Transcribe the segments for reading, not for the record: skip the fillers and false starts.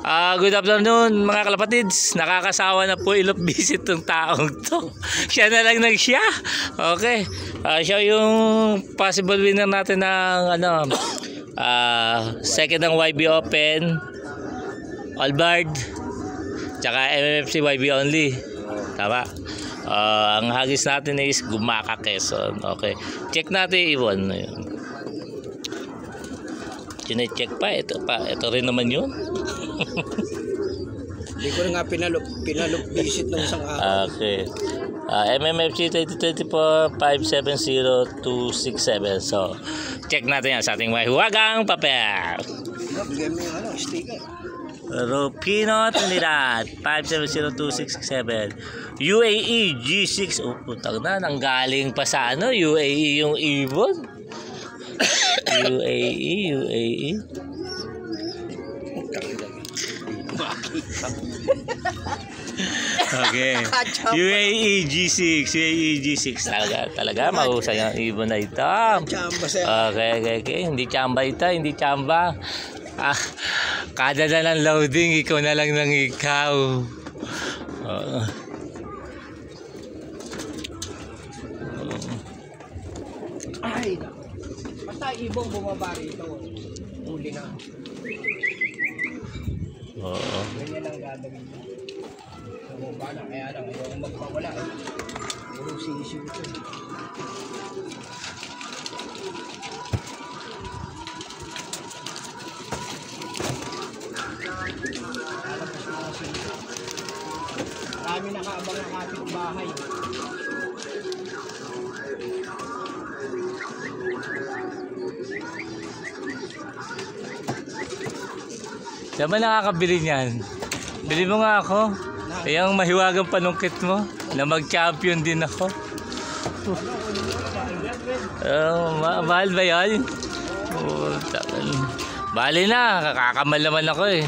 Good afternoon mga kalapatids. Nakakasawa na po ilop visit ng taong to. Siya na lang siya. Okay. Siya yung possible winner natin ng second ng YB Open, Albard, tsaka MMFC YB only. Tama. Ang hagis natin is Gumaka, Quezon. Okay. Check natin Ibon. Chine-check pa. Ito rin naman yun. Hindi ko na nga pinalop visit ng isang araw. Okay. MMFC 2024 570267. So, check natin yan sa ating mahiwagang papel. Bigyan mo yung sticker. Rupino Trinidad 570267. UAE G6. Oh, putang na. Nanggaling pa sa UAE yung Ibon. UAE. Okay. UAE G6 talaga mahusay ang Ibon na ito. Okay. Hindi chamba ito, hindi chamba. Kada na ng loading, ikaw na lang ng ikaw. Ay, basta Ibong bumaba rito. Huli na. Oo. Ganyan ang gagawin mo. Bumaba na, kaya lang ayaw kong magpawala. Puro sisiw ito. Marami nakaabang ng kapitbahay. Saan ba nakakabili niyan? Bili mo nga ako. Yung mahiwagang panungkit mo na mag-champion din ako. Mahal ba yan? Bali na, kakamal naman ako eh.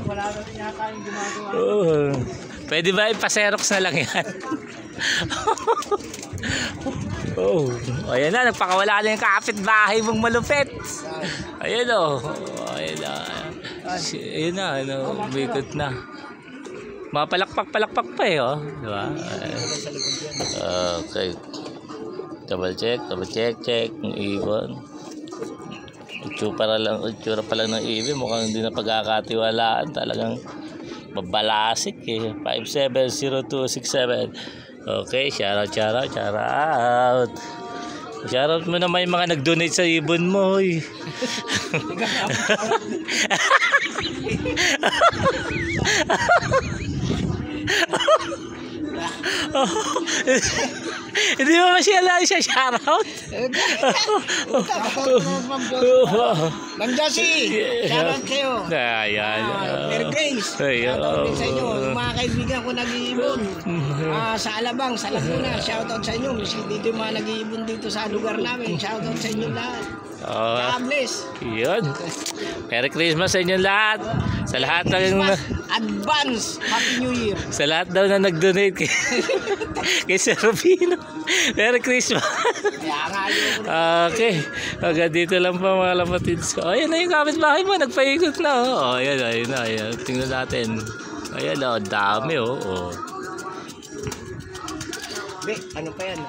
Wala na rin yata yung ginagawa. Pwede ba ipaserox na lang yan? Ayan na, nagpakawala na yung kapitbahay mong malupit. Ayan o. Ayan na, umikot na. Mapalakpak pa eh, diba? Okay. Double check. Ang Ibon. Itsura pa lang ng Ibon. Mukhang hindi na pagkakatiwalaan. Talagang babalasik eh. 570267. Okay, shout out. Shoutout mo naman yung mga nag-donate sa Ibon mo. Hindi mo masyala siya shoutout? Ma'am Josie, shoutout kayo. Ayan. Mary Grace, shoutout din sa inyo. Yung mga kaibigan ko nag-iibon sa Alabang, sa Laguna, shoutout sa inyo. Dito yung mga nag-iibon dito sa lugar namin, shoutout sa inyo lahat. God bless. Yun. Merry Christmas sa inyo lahat. Sa lahat ng advance Happy New Year. Sa lahat daw na nag-donate kay Sir Rufino. Merry Christmas. Okay. Hanggang dito lang pa mga lapatids ko. Ayan na yung kapitbahay mo. Nagpaikot na. Ayan. Tingnan natin. Ayan dami. Be, ano pa yan?